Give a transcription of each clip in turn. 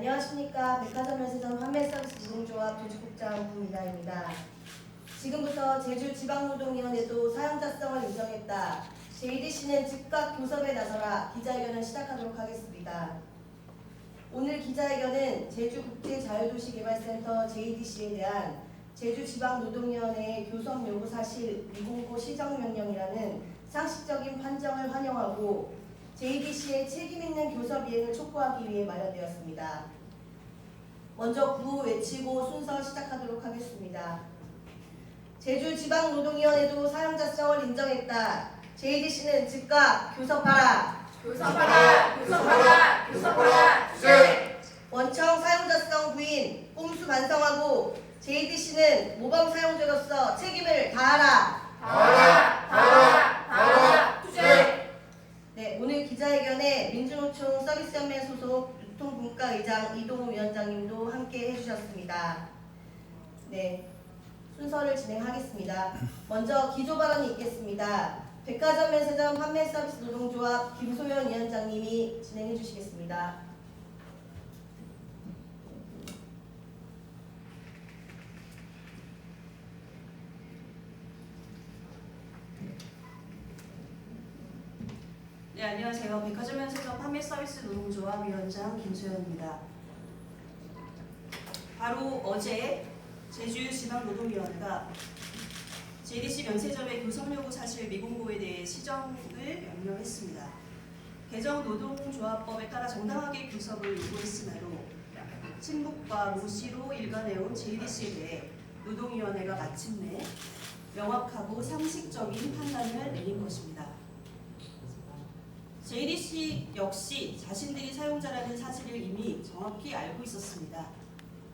안녕하십니까. 백화점 면세점 판매서비스 노동조합 조직국장 구미나입니다. 지금부터 제주지방노동위원회도 사용자성을 인정했다. JDC는 즉각 교섭에 나서라 기자회견을 시작하도록 하겠습니다. 오늘 기자회견은 제주국제자유도시개발센터 JDC에 대한 제주지방노동위원회의 교섭 요구 사실 미공고 시정명령이라는 상식적인 판정을 환영하고 JDC의 책임있는 교섭 이행을 촉구하기 위해 마련되었습니다. 먼저 구호 외치고 순서 시작하도록 하겠습니다. 제주지방노동위원회도 사용자성을 인정했다. JDC는 즉각 교섭하라. 교섭하라! 교섭하라! 교섭하라! 주제! 원청 사용자성 부인 꼼수 반성하고 JDC는 모범 사용자로서 책임을 다하라. 다하라! 다하라! 다하라! 주제! 네, 오늘 기자회견에 민주노총 서비스연맹 소속 유통분과의장 이동우 위원장님도 함께 해주셨습니다. 네, 순서를 진행하겠습니다. 먼저 기조 발언이 있겠습니다. 백화점 면세점 판매서비스 노동조합 김소연 위원장님이 진행해 주시겠습니다. 네, 안녕하세요. 백화점 면세점 판매서비스 노동조합 위원장 김소연입니다. 바로 어제 제주지방노동위원회가 JDC 면세점의 교섭요구 사실 미공고에 대해 시정을 명령했습니다. 개정 노동조합법에 따라 정당하게 교섭을 요구했으나도 친묵과 무시로 일관해온 JDC에 대해 노동위원회가 마침내 명확하고 상식적인 판단을 내린 것입니다. JDC 역시 자신들이 사용자라는 사실을 이미 정확히 알고 있었습니다.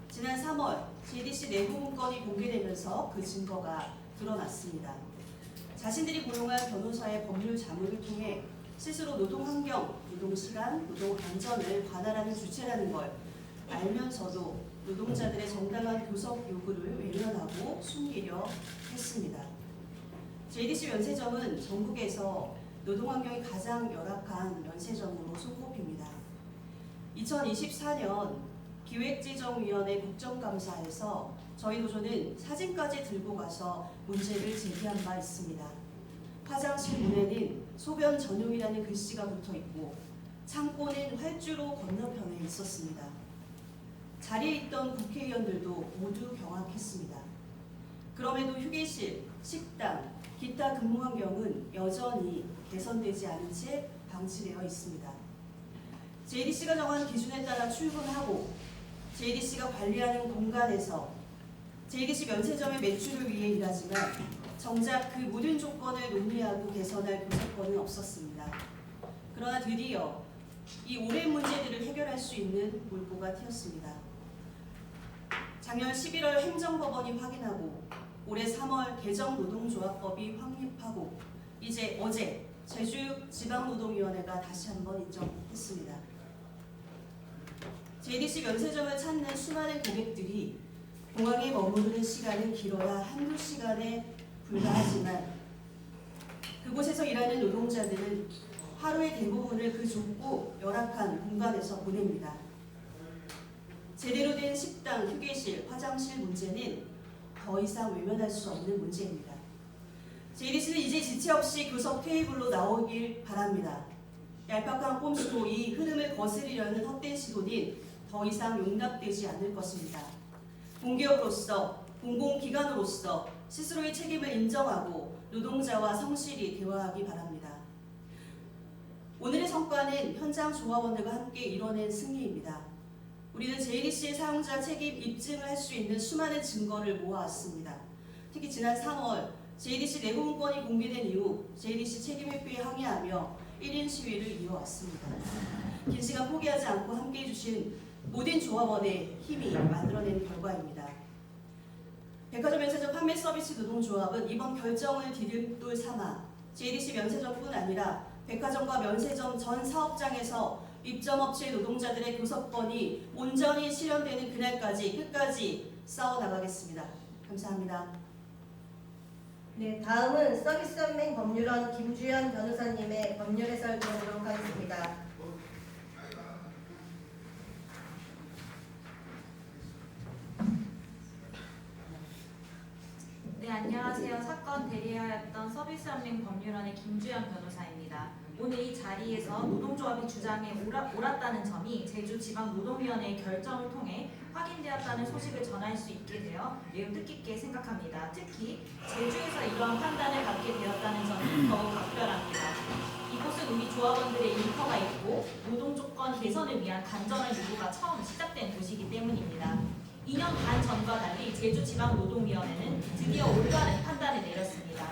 지난 3월 JDC 내부 문건이 공개되면서 그 증거가 드러났습니다. 자신들이 고용한 변호사의 법률 자문을 통해 스스로 노동환경, 노동시간, 노동안전을 관할하는 주체라는 걸 알면서도 노동자들의 정당한 교섭 요구를 외면하고 숨기려 했습니다. JDC 면세점은 전국에서 노동환경이 가장 열악한 면세점으로 손꼽힙니다. 2024년 기획재정위원회 국정감사에서 저희 노조는 사진까지 들고 가서 문제를 제기한 바 있습니다. 화장실 문에는 소변 전용이라는 글씨가 붙어 있고 창고는 활주로 건너편에 있었습니다. 자리에 있던 국회의원들도 모두 경악했습니다. 그럼에도 휴게실, 식당, 기타 근무 환경은 여전히 개선되지 않은 채 방치되어 있습니다. JDC가 정한 기준에 따라 출근하고 JDC가 관리하는 공간에서 JDC 면세점의 매출을 위해 일하지만 정작 그 모든 조건을 논의하고 개선할 교섭권은 없었습니다. 그러나 드디어 이 오랜 문제들을 해결할 수 있는 물꼬가 튀었습니다. 작년 11월 행정법원이 확인하고 올해 3월 개정노동조합법이 확립하고 이제 어제 제주지방노동위원회가 다시 한번 인정했습니다. JDC 면세점을 찾는 수많은 고객들이 공항에 머무르는 시간은 길어야 한두 시간에 불과하지만 그곳에서 일하는 노동자들은 하루의 대부분을 그 좁고 열악한 공간에서 보냅니다. 제대로 된 식당, 휴게실, 화장실 문제는 더 이상 외면할 수 없는 문제입니다. JDC는 이제 지체 없이 교섭 테이블로 나오길 바랍니다. 얄팍한 꼼수로 이 흐름을 거스르려는 헛된 시도는 더 이상 용납되지 않을 것입니다. 공기업으로서, 공공기관으로서 스스로의 책임을 인정하고 노동자와 성실히 대화하기 바랍니다. 오늘의 성과는 현장 조합원들과 함께 이뤄낸 승리입니다. 우리는 JDC의 사용자 책임 입증을 할 수 있는 수많은 증거를 모아왔습니다. 특히 지난 3월 JDC 내부 문건이 공개된 이후 JDC 책임 회피에 항의하며 1인 시위를 이어왔습니다. 긴 시간 포기하지 않고 함께해 주신 모든 조합원의 힘이 만들어낸 결과입니다. 백화점 면세점 판매 서비스 노동조합은 이번 결정을 디딤돌 삼아 JDC 면세점뿐 아니라 백화점과 면세점 전 사업장에서 입점업체 노동자들의 교섭권이 온전히 실현되는 그날까지 끝까지 싸워나가겠습니다. 감사합니다. 네, 다음은 서비스연맹 법률원 김주현 변호사님의 법률 해설 들어보도록 하겠습니다. 안녕하세요. 사건 대리하였던 서비스연맹 법률원의 김주연 변호사입니다. 오늘 이 자리에서 노동조합의 주장에 옳았다는 점이 제주지방노동위원회의 결정을 통해 확인되었다는 소식을 전할 수 있게 되어 매우 뜻깊게 생각합니다. 특히 제주에서 이러한 판단을 갖게 되었다는 점이 더욱 각별합니다. 이곳은 우리 조합원들의 일터가 있고 노동조건 개선을 위한 간절한 요구가 처음 시작된 곳이기 때문입니다. 2년 반 전과 달리 제주지방노동위원회는 드디어 올바른 판단을 내렸습니다.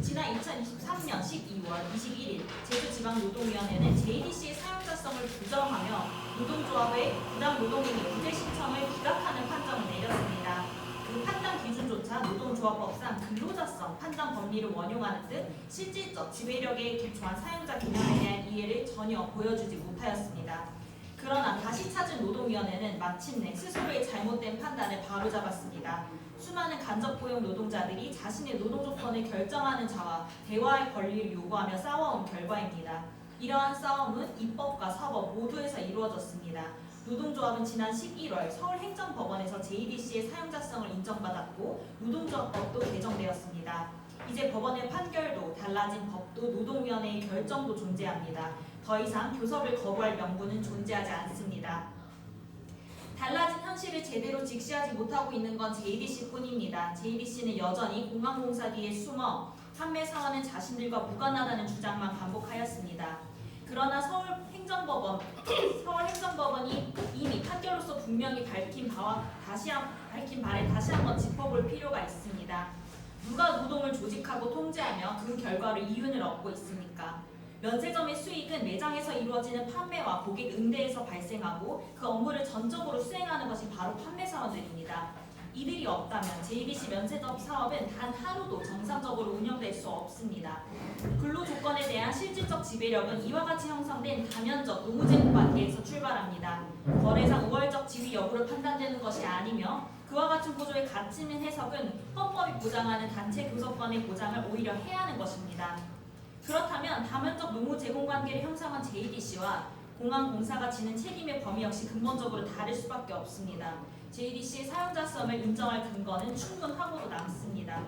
지난 2023년 12월 21일 제주지방노동위원회는 JDC의 사용자성을 부정하며 노동조합의 부당노동행위 구제 신청을 기각하는 판정을 내렸습니다. 그 판단 기준조차 노동조합법상 근로자성 판단 법리를 원용하는 듯 실질적 지배력에 기초한 사용자 개념에 대한 이해를 전혀 보여주지 못하였습니다. 그러나 다시 찾은 노동위원회는 마침내 스스로의 잘못된 판단을 바로잡았습니다. 수많은 간접고용 노동자들이 자신의 노동조건을 결정하는 자와 대화의 권리를 요구하며 싸워온 결과입니다. 이러한 싸움은 입법과 사법 모두에서 이루어졌습니다. 노동조합은 지난 11월 서울행정법원에서 JDC의 사용자성을 인정받았고 노동조합법도 개정되었습니다. 이제 법원의 판결도 달라진 법도 노동위원회의 결정도 존재합니다. 더 이상 교섭을 거부할 명분은 존재하지 않습니다. 달라진 현실을 제대로 직시하지 못하고 있는 건 JDC뿐입니다. JDC는 여전히 공항공사 뒤에 숨어 판매 사원은 자신들과 무관하다는 주장만 반복하였습니다. 그러나 서울행정법원이 이미 판결로서 분명히 밝힌 바를 다시 한번 짚어볼 필요가 있습니다. 누가 노동을 조직하고 통제하며 그 결과로 이윤을 얻고 있습니까? 면세점의 수익은 매장에서 이루어지는 판매와 고객 응대에서 발생하고 그 업무를 전적으로 수행하는 것이 바로 판매사원들입니다. 이들이 없다면 JDC 면세점 사업은 단 하루도 정상적으로 운영될 수 없습니다. 근로조건에 대한 실질적 지배력은 이와 같이 형성된 다면적 노무제공관계에서 출발합니다. 거래상 우월적 지위 여부를 판단되는 것이 아니며 그와 같은 구조의 가치 있는 해석은 헌법이 보장하는 단체 교섭권의 보장을 오히려 해하는 것입니다. 그렇다면 다면적 노무 제공 관계를 형성한 JDC와 공항공사가 지는 책임의 범위 역시 근본적으로 다를 수밖에 없습니다. JDC의 사용자성을 인정할 근거는 충분하고도 남습니다.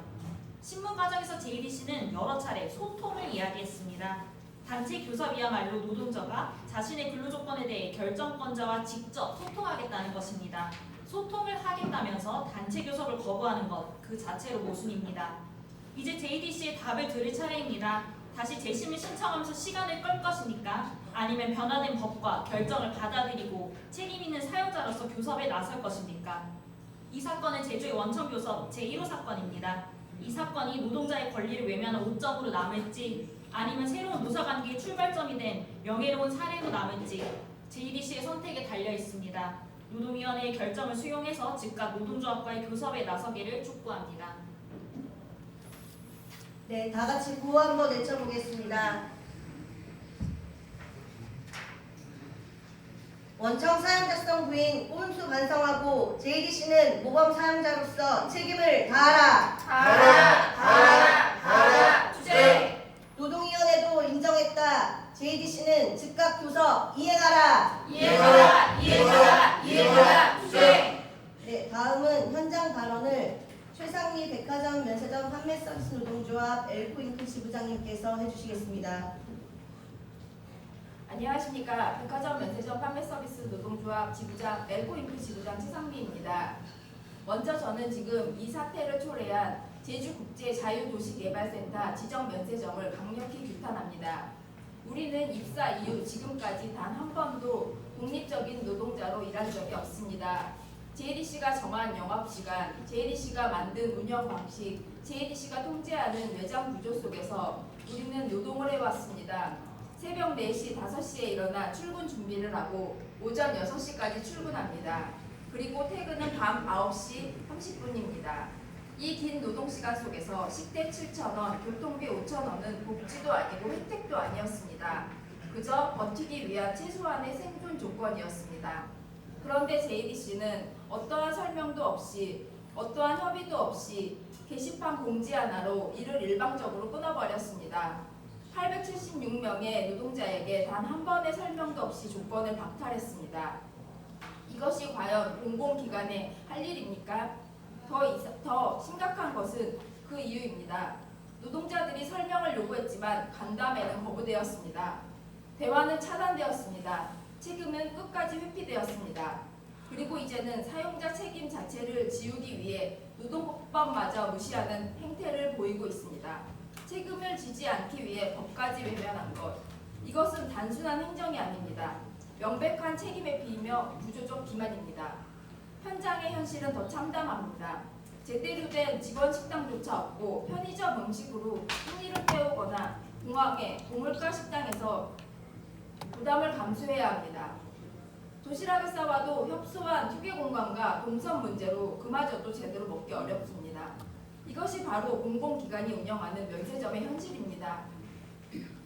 신문 과정에서 JDC는 여러 차례 소통을 이야기했습니다. 단체 교섭이야말로 노동자가 자신의 근로조건에 대해 결정권자와 직접 소통하겠다는 것입니다. 소통을 하겠다면서 단체 교섭을 거부하는 것 그 자체로 모순입니다. 이제 JDC의 답을 들을 차례입니다. 다시 재심을 신청하면서 시간을 끌 것입니까? 아니면 변화된 법과 결정을 받아들이고 책임 있는 사용자로서 교섭에 나설 것입니까? 이 사건은 제주의 원청교섭 제1호 사건입니다. 이 사건이 노동자의 권리를 외면한 오점으로 남을지 아니면 새로운 노사관계의 출발점이 된 명예로운 사례로 남을지 JDC의 선택에 달려 있습니다. 노동위원회의 결정을 수용해서 즉각 노동조합과의 교섭에 나서기를 촉구합니다. 네, 다 같이 구호 한번 외쳐보겠습니다. 원청 사용자성 부인 꼼수 반성하고 JDC는 모범 사용자로서 책임을 다하라. 다하라. 투쟁. 노동위원회도 인정했다. JDC는 즉각 교섭 이행하라. 이행하라. 투쟁. 네, 다음은 현장 발언을 최상미 백화점 면세점 판매 서비스 노동조합 엘코잉크 지부장님께서 해주시겠습니다. 안녕하십니까. 백화점 면세점 판매 서비스 노동조합 지부장 엘코잉크 지부장 최상미입니다. 먼저 저는 지금 이 사태를 초래한 제주국제자유도시개발센터 지정 면세점을 강력히 규탄합니다. 우리는 입사 이후 지금까지 단 한 번도 독립적인 노동자로 일한 적이 없습니다. JDC가 정한 영업시간, JDC가 만든 운영 방식, JDC가 통제하는 매장 구조 속에서 우리는 노동을 해왔습니다. 새벽 4시, 5시에 일어나 출근 준비를 하고 오전 6시까지 출근합니다. 그리고 퇴근은 밤 9시 30분입니다. 이 긴 노동시간 속에서 식대 7,000원, 교통비 5,000원은 복지도 아니고 혜택도 아니었습니다. 그저 버티기 위한 최소한의 생존 조건이었습니다. 그런데 JDC는 어떠한 설명도 없이 어떠한 협의도 없이 게시판 공지 하나로 이를 일방적으로 끊어버렸습니다. 876명의 노동자에게 단 한 번의 설명도 없이 조건을 박탈했습니다. 이것이 과연 공공기관의 할 일입니까? 더 심각한 것은 그 이유입니다. 노동자들이 설명을 요구했지만 간담회는 거부되었습니다. 대화는 차단되었습니다. 책임은 끝까지 회피되었습니다. 그리고 이제는 사용자 책임 자체를 지우기 위해 노동법마저 무시하는 행태를 보이고 있습니다. 책임을 지지 않기 위해 법까지 외면한 것. 이것은 단순한 행정이 아닙니다. 명백한 책임 회피이며 구조적 기만입니다. 현장의 현실은 더 참담합니다. 제대로 된 직원 식당조차 없고 편의점 음식으로 흥미를 때우거나 공항의 고물가 식당에서 부담을 감수해야 합니다. 도시락을 싸와도 협소한 투기 공간과 동선 문제로 그마저도 제대로 먹기 어렵습니다. 이것이 바로 공공기관이 운영하는 면세점의 현실입니다.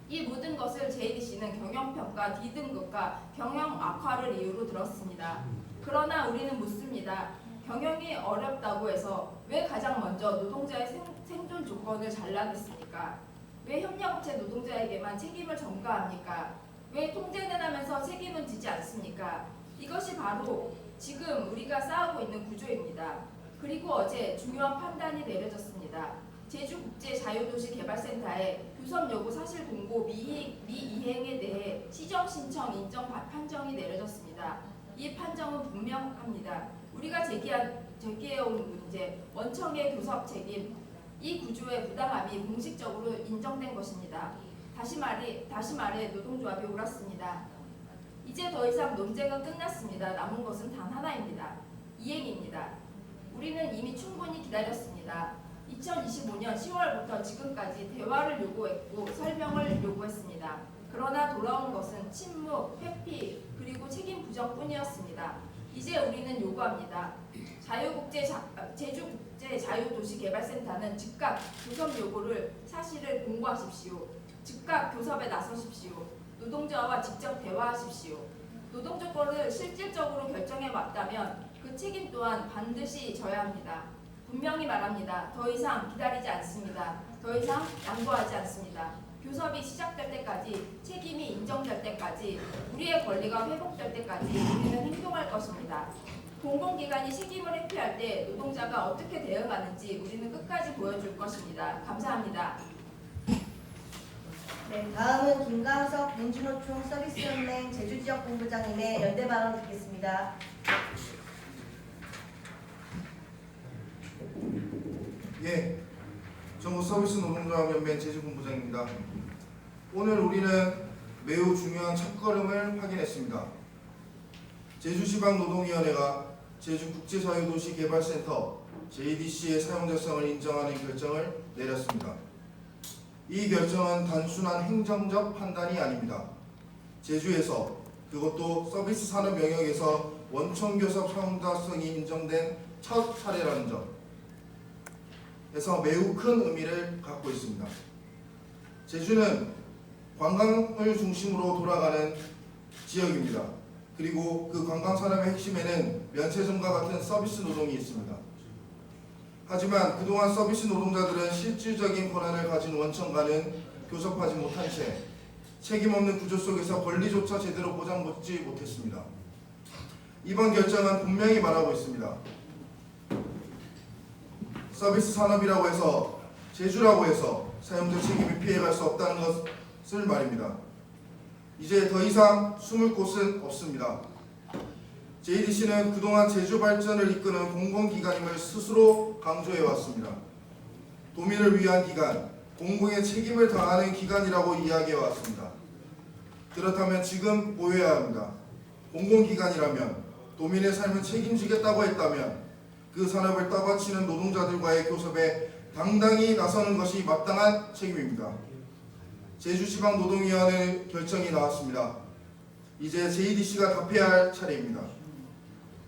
이 모든 것을 JDC는 경영평가 D등급과 경영 악화를 이유로 들었습니다. 그러나 우리는 묻습니다. 경영이 어렵다고 해서 왜 가장 먼저 노동자의 생존 조건을 잘라냈습니까? 왜 협력업체 노동자에게만 책임을 전가합니까? 왜 통제는 하면서 책임은 지지 않습니까? 이것이 바로 지금 우리가 싸우고 있는 구조입니다. 그리고 어제 중요한 판단이 내려졌습니다. 제주국제자유도시개발센터의 교섭 요구 사실 공고 미이행에 대해 시정 신청 인정 판정이 내려졌습니다. 이 판정은 분명합니다. 우리가 제기해온 문제, 원청의 교섭 책임, 이 구조의 부당함이 공식적으로 인정된 것입니다. 다시 말해 노동조합이 옳았습니다. 이제 더 이상 논쟁은 끝났습니다. 남은 것은 단 하나입니다. 이행입니다. 우리는 이미 충분히 기다렸습니다. 2025년 10월부터 지금까지 대화를 요구했고 설명을 요구했습니다. 그러나 돌아온 것은 침묵, 회피, 그리고 책임 부정뿐이었습니다. 이제 우리는 요구합니다. 제주국제자유도시개발센터는 즉각 교섭 요구를 사실을 공고하십시오. 즉각 교섭에 나서십시오. 노동자와 직접 대화하십시오. 노동조건을 실질적으로 결정해 왔다면 그 책임 또한 반드시 져야 합니다. 분명히 말합니다. 더 이상 기다리지 않습니다. 더 이상 양보하지 않습니다. 교섭이 시작될 때까지, 책임이 인정될 때까지, 우리의 권리가 회복될 때까지 우리는 행동할 것입니다. 공공기관이 책임을 회피할 때 노동자가 어떻게 대응하는지 우리는 끝까지 보여줄 것입니다. 감사합니다. 네, 다음은 김강석 민주노총 서비스연맹 제주지역본부장님의 연대 발언 듣겠습니다. 예, 전국 서비스 노동조합연맹 제주본부장입니다. 오늘 우리는 매우 중요한 첫걸음을 확인했습니다. 제주지방노동위원회가 제주국제자유도시개발센터 JDC의 사용자성을 인정하는 결정을 내렸습니다. 이 결정은 단순한 행정적 판단이 아닙니다. 제주에서, 그것도 서비스 산업 영역에서 원청교섭 사용자성이 인정된 첫 사례라는 점에서 매우 큰 의미를 갖고 있습니다. 제주는 관광을 중심으로 돌아가는 지역입니다. 그리고 그 관광산업의 핵심에는 면세점과 같은 서비스 노동이 있습니다. 하지만 그동안 서비스 노동자들은 실질적인 권한을 가진 원청과는 교섭하지 못한 채 책임없는 구조 속에서 권리조차 제대로 보장받지 못했습니다. 이번 결정은 분명히 말하고 있습니다. 서비스 산업이라고 해서, 제주라고 해서 사용자 책임을 피해갈 수 없다는 것을 말입니다. 이제 더 이상 숨을 곳은 없습니다. JDC는 그동안 제주 발전을 이끄는 공공기관임을 스스로 강조해왔습니다. 도민을 위한 기관, 공공의 책임을 다하는 기관이라고 이야기해왔습니다. 그렇다면 지금 보여야 합니다. 공공기관이라면, 도민의 삶을 책임지겠다고 했다면 그 산업을 떠받치는 노동자들과의 교섭에 당당히 나서는 것이 마땅한 책임입니다. 제주지방노동위원회 결정이 나왔습니다. 이제 JDC가 답해야 할 차례입니다.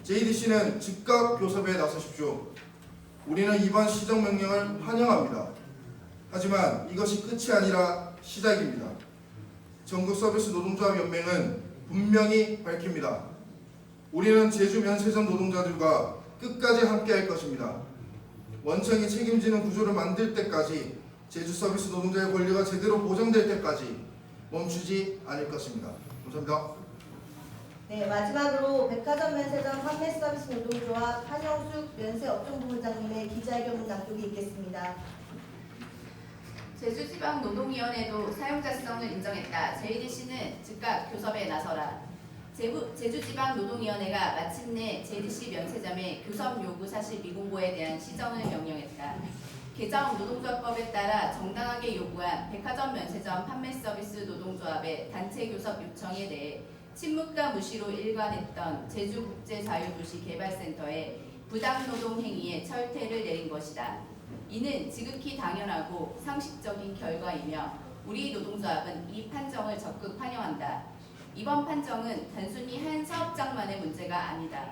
JDC는 즉각 교섭에 나서십시오. 우리는 이번 시정명령을 환영합니다. 하지만 이것이 끝이 아니라 시작입니다. 전국서비스노동조합연맹은 분명히 밝힙니다. 우리는 제주 면세점 노동자들과 끝까지 함께할 것입니다. 원청이 책임지는 구조를 만들 때까지, 제주 서비스 노동자의 권리가 제대로 보장될 때까지 멈추지 않을 것입니다. 감사합니다. 네, 마지막으로 백화점 면세점 판매 서비스 노동조합 한영숙 면세업종부장님의 기자회견문 낭독이 있겠습니다. 제주지방노동위원회도 사용자성을 인정했다. JDC는 즉각 교섭에 나서라. 제주지방노동위원회가 마침내 JDC 면세점의 교섭 요구 사실 미공고에 대한 시정을 명령했다. 개정 노동조합법에 따라 정당하게 요구한 백화점 면세점 판매 서비스 노동조합의 단체 교섭 요청에 대해 침묵과 무시로 일관했던 제주국제자유도시개발센터의 부당노동 행위의 철퇴를 내린 것이다. 이는 지극히 당연하고 상식적인 결과이며 우리 노동조합은 이 판정을 적극 환영한다. 이번 판정은 단순히 한 사업장만의 문제가 아니다.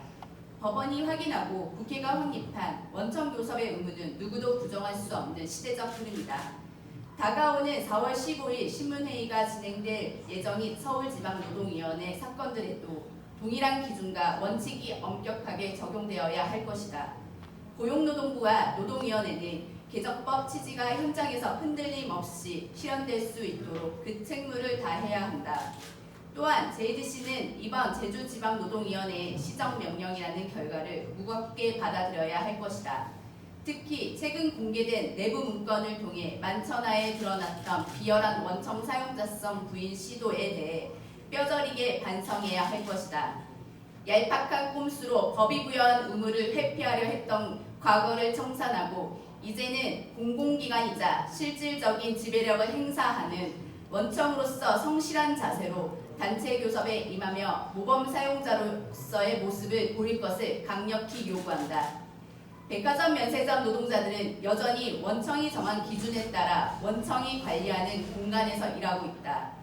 법원이 확인하고 국회가 확립한 원청교섭의 의무는 누구도 부정할 수 없는 시대적 흐름이다. 다가오는 4월 15일 신문회의가 진행될 예정인 서울지방노동위원회 사건들에도 동일한 기준과 원칙이 엄격하게 적용되어야 할 것이다. 고용노동부와 노동위원회는 개정법 취지가 현장에서 흔들림 없이 실현될 수 있도록 그 책무를 다해야 한다. 또한 JDC는 이번 제주지방노동위원회의 시정명령이라는 결과를 무겁게 받아들여야 할 것이다. 특히 최근 공개된 내부 문건을 통해 만천하에 드러났던 비열한 원청 사용자성 부인 시도에 대해 뼈저리게 반성해야 할 것이다. 얄팍한 꼼수로 법이 부여한 의무를 회피하려 했던 과거를 청산하고 이제는 공공기관이자 실질적인 지배력을 행사하는 원청으로서 성실한 자세로 단체 교섭에 임하며 모범 사용자로서의 모습을 보일 것을 강력히 요구한다. 백화점 면세점 노동자들은 여전히 원청이 정한 기준에 따라 원청이 관리하는 공간에서 일하고 있다.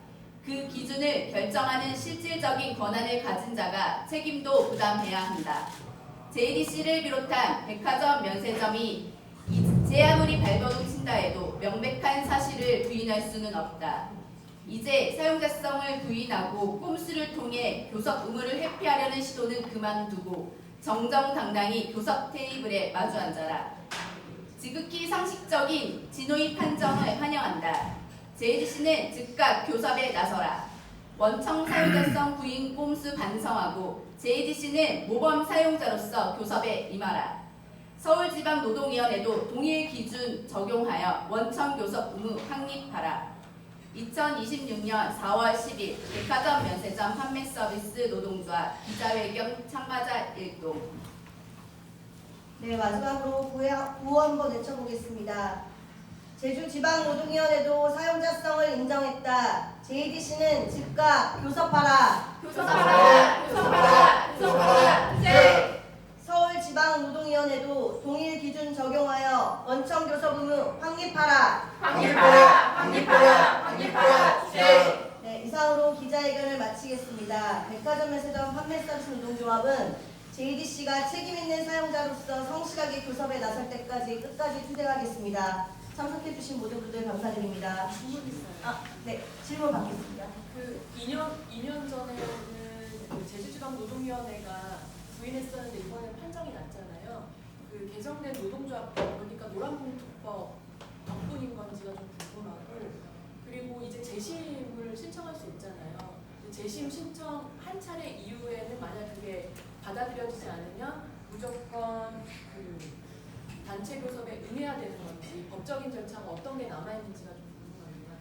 그 기준을 결정하는 실질적인 권한을 가진 자가 책임도 부담해야 한다. JDC를 비롯한 백화점 면세점이 이제 아무리 발버둥 친다 해도 명백한 사실을 부인할 수는 없다. 이제 사용자성을 부인하고 꼼수를 통해 교섭 의무를 회피하려는 시도는 그만두고 정정당당히 교섭 테이블에 마주 앉아라. 지극히 상식적인 진호의 판정을 환영한다. JDC는 즉각 교섭에 나서라. 원청 사용자성 부인 꼼수 반성하고 JDC는 모범 사용자로서 교섭에 임하라. 서울지방노동위원회도 동일 기준 적용하여 원청 교섭 의무 확립하라. 2026년 4월 10일 백화점 면세점 판매 서비스 노동조합 기자회견 참가자 일동. 네, 마지막으로 구호 한번 외쳐보겠습니다. 제주지방노동위원회도 사용자성을 인정했다. JDC는 즉각 교섭하라. 교섭하라! 교섭하라! 교섭하라! 네! 서울지방노동위원회도 동일 기준 적용하여 원청 교섭 의무 확립하라. 확립하라! 확립하라! 확립하라! 네! 네, 이상으로 기자회견을 마치겠습니다. 백화점 면세점 판매 서비스 노동조합은 JDC가 책임있는 사용자로서 성실하게 교섭에 나설 때까지 끝까지 투쟁하겠습니다. 참석해주신 모든 분들 감사드립니다. 질문 있어요. 네, 질문 받겠습니다. 그 2년 전에는 그 제주지방노동위원회가 부인했었는데 이번에 판정이 났잖아요. 그 개정된 노동조합법 그러니까 노란봉투법 덕분인 건지가 좀 궁금하고 그리고 이제 재심을 신청할 수 있잖아요. 재심 신청 한 차례 이후에는 만약 그게 받아들여지지 않으면 무조건 그 단체 교섭에 응해야 되는 건지 법적인 절차가 어떤 게 남아있는지가 좀 궁금합니다.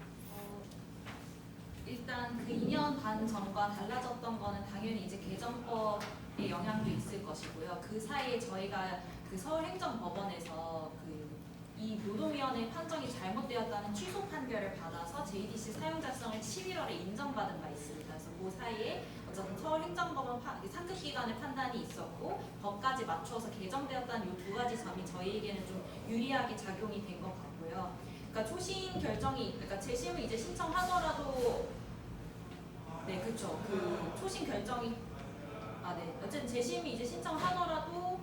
일단 그 2년 반 전과 달라졌던 거는 당연히 이제 개정법의 영향도 있을 것이고요. 그 사이에 저희가 그 서울행정법원에서 이 노동위원회 판정이 잘못되었다는 취소 판결을 받아서 JDC 사용자성을 11월에 인정받은 바 있습니다. 그래서 그 사이에 어쨌든 서울행정법원 상급기관의 판단이 있었고 법까지 맞춰서 개정되었다는 이 두 가지 점이 저희에게는 좀 유리하게 작용이 된 것 같고요. 그러니까 초심 결정이, 그러니까 재심을 이제 신청하더라도, 네, 그렇죠. 그 초심 결정이, 네, 어쨌든 재심이 이제 신청하더라도.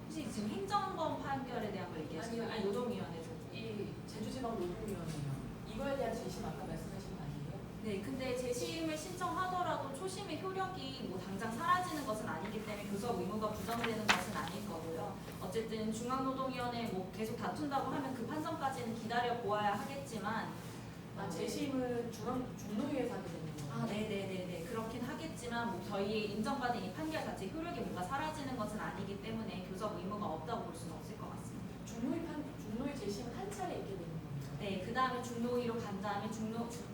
혹시 지금 행정법 판결에 대한 걸 얘기하시는 거예요? 아니, 노동위원회에서. 이 제주지방노동위원회요. 이거에 대한 재심 아까 말씀하신 거 아니에요? 네, 근데 재심을 신청하더라도 초심의 효력이 뭐 당장 사라지는 것은 아니기 때문에 교섭 의무가 부정되는 것은 아닐 거고요. 어쨌든 중앙노동위원회 뭐 계속 다툰다고 하면 그 판정까지는 기다려 보아야 하겠지만, 재심은 중노위에서 하게 되는 거예요. 아, 네네네네. 그렇긴 하겠지만 뭐 저희 인정받은 이 판결 자체 효력이 뭔가 사라지는 것은 아니기 때문에 교섭 의무가 없다고 볼 수는 없을 것 같습니다. 중노위 재심은 한 차례 있게 되는 거예요. 네, 그 다음에 중노위로 간 다음에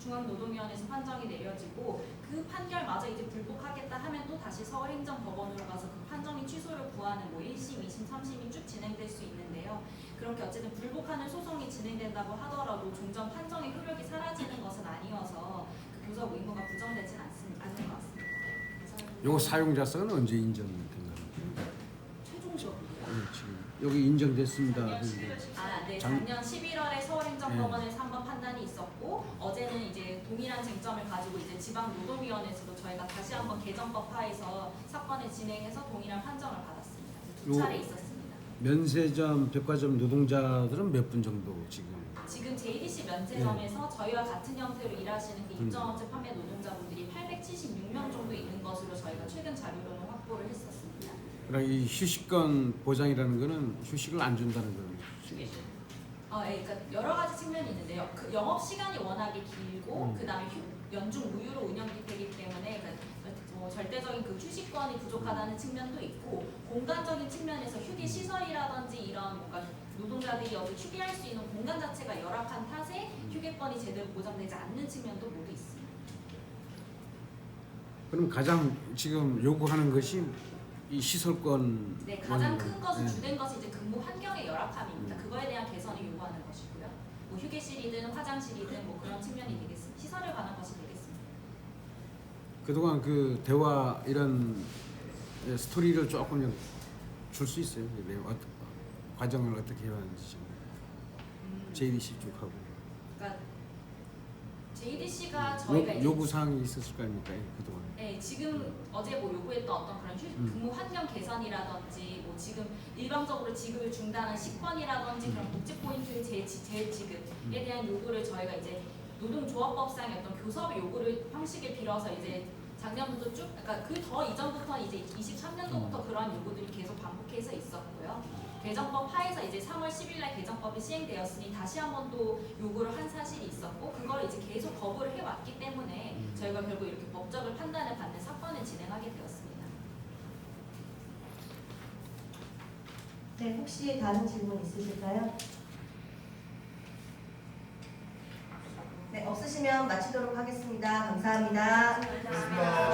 중앙노동위원회에서 판정이 내려지고 그 판결마저 이제 불복하겠다 하면 또 다시 서울행정법원으로 가서 그 판정이 취소를 구하는 뭐 1심, 2심, 3심이 쭉 진행될 수 있는데요. 그렇게 어쨌든 불복하는 소송이 진행된다고 하더라도 종전 판정의 효력이 사라지는 것은 아니어서 그 교섭 의무가 부정되진 않는 것 같습니다. 요거 사용자성은 언제 인정된가요? 최종적으로요. 지금 여기 인정됐습니다. 아, 네. 작년 11월에 서울행정법원에서 한번 판단이 있었고 어제는 이제 동일한 쟁점을 가지고 이제 지방노동위원회에서도 저희가 다시 한번 개정법 하에서 사건을 진행해서 동일한 판정을 받았습니다. 두 차례 있었습니다. 면세점, 백화점 노동자들은 몇 분 정도 지금? 지금 JDC 면세점에서 저희와 같은 형태로 일하시는 그 입점업체 판매 노동자분들이 876명 정도 있는 것으로 저희가 최근 자료로는 확보를 했었습니다. 그러니까 이 휴식권 보장이라는 거는 휴식을 안 준다는 거예요. 네, 그러니까 여러 가지 측면이 있는데요. 그 영업 시간이 워낙에 길고 그다음에 연중 무휴로 운영되기 때문에 절대적인 그 휴식권이 부족하다는 측면도 있고 공간적인 측면에서 휴게 시설이라든지 이런 뭔가 노동자들이 어디 휴게할 수 있는 공간 자체가 열악한 탓에 휴게권이 제대로 보장되지 않는 측면도 모두 있습니다. 그럼 가장 지금 요구하는 것이 이 시설권. 네, 가장 큰 것은 주된 것이 이제 근무 환경의 열악함입니다. 그거에 대한 개선을 요구하는 것이고요. 뭐 휴게실이든 화장실이든 뭐 그런 측면이 되겠습니다. 시설에 관한 것이 되겠습니다. 그동안 그 대화 이런 스토리를 조금 줄 수 있어요. 과정을 어떻게 해왔는지 좀. JDC 쪽하고. 그러니까 JDC가 저희가 요구 사항이 있었을 거 아닙니까 그동안. 네, 지금 어제 뭐 요구했던 어떤 그런 근무 환경 개선이라든지 뭐 지금 일방적으로 지급을 중단한 식권이라든지 그런 복지 포인트 재지급에 대한 요구를 저희가 이제 노동조합법상의 어떤 교섭의 요구를 형식을 빌어서 이제 작년부터 쭉, 그러니까 그 더 이전부터 이제 23년도부터 그러한 요구들이 계속 반복해서 있었고요. 개정법 하에서 이제 3월 10일날 개정법이 시행되었으니 다시 한번 또 요구를 한 사실이 있었고 그걸 이제 계속 거부를 해왔기 때문에 저희가 결국 이렇게 법적을 판단을 받는 사건을 진행하게 되었습니다. 네, 혹시 다른 질문 있으실까요? 네, 없으시면 마치도록 하겠습니다. 감사합니다. 고맙습니다.